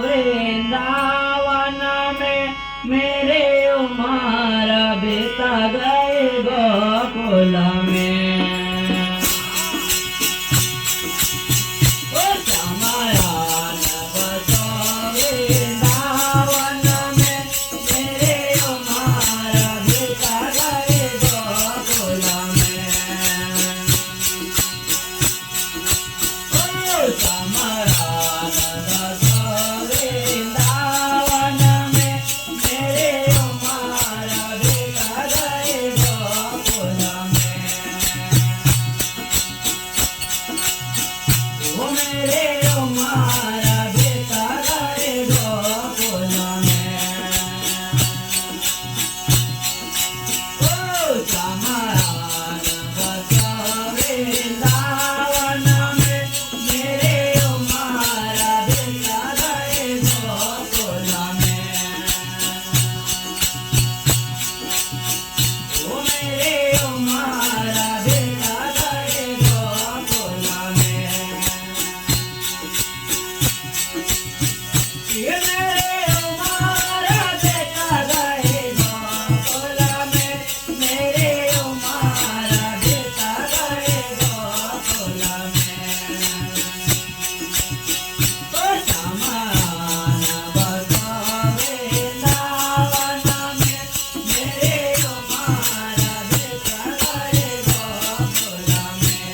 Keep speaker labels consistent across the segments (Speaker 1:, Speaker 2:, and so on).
Speaker 1: वृंदावन में मेरे उमर बीता गए गोकुल में। ओ श्यामयान बसो वृंदावन में मेरे उमर बीता गए गोकुल में। ओ श्यामयान बसो वृंदावन में मेरे उमर बीता गए गोकुल में। ओ मेरे उमर बीता गए गोकुल में। ओ श्यामयान बसो वृंदावन में मेरे उमर बीता गए गोकुल में। ओ मेरे उमर बीता गए गोकुल में। ये मेरे उमर बीता गए गोकुल में मेरे उमर बीता गए गोकुल में। ओ श्यामयान बसो वृंदावन में मेरे उमर बीता गए गोकुल में।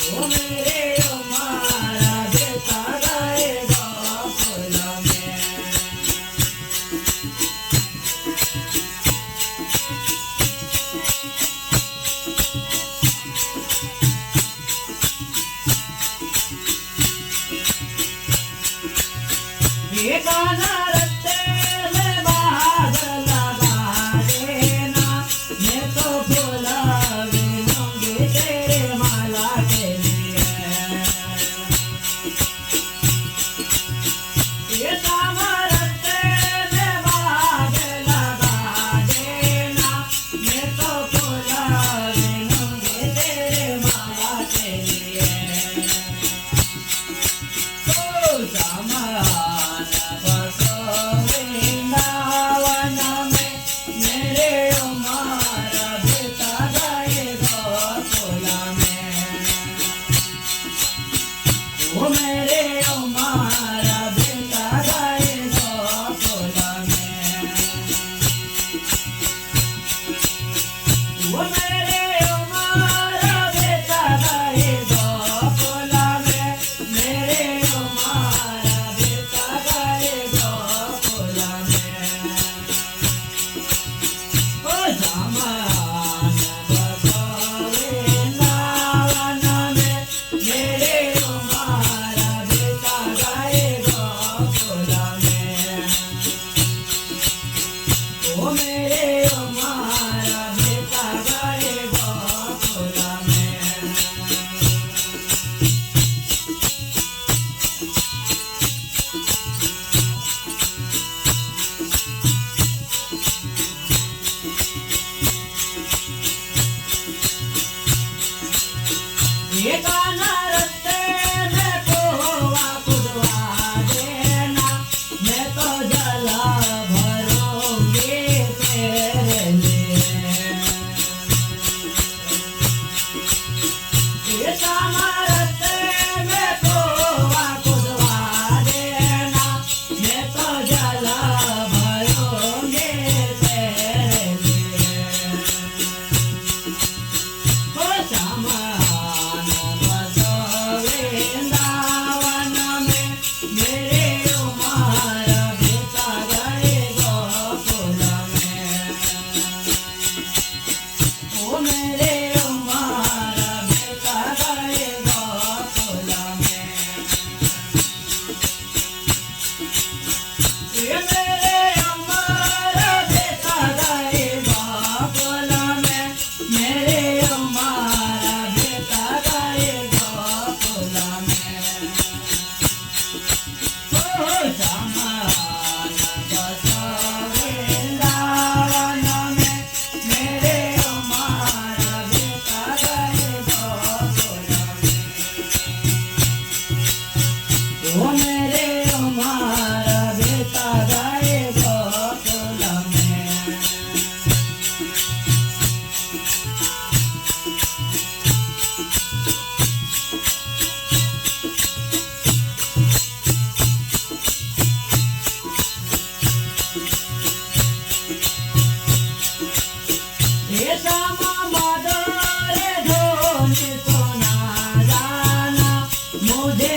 Speaker 1: ओ मेरे उमर बीता गए गोकुल में। ये गाना रस्ते में बाग लगा देना, मैं तो फूल बिनूंगी तेरे माला के लिए। ये गाना रस्ते में बाग लगा देना, मैं तो फूल बिनूंगी तेरे माला के लिए। ओ श्यामयान बसो ओ मेरे उमर बीता गए गोकुल में। ये श्यामा मधुर धुन सुना जाना मुझे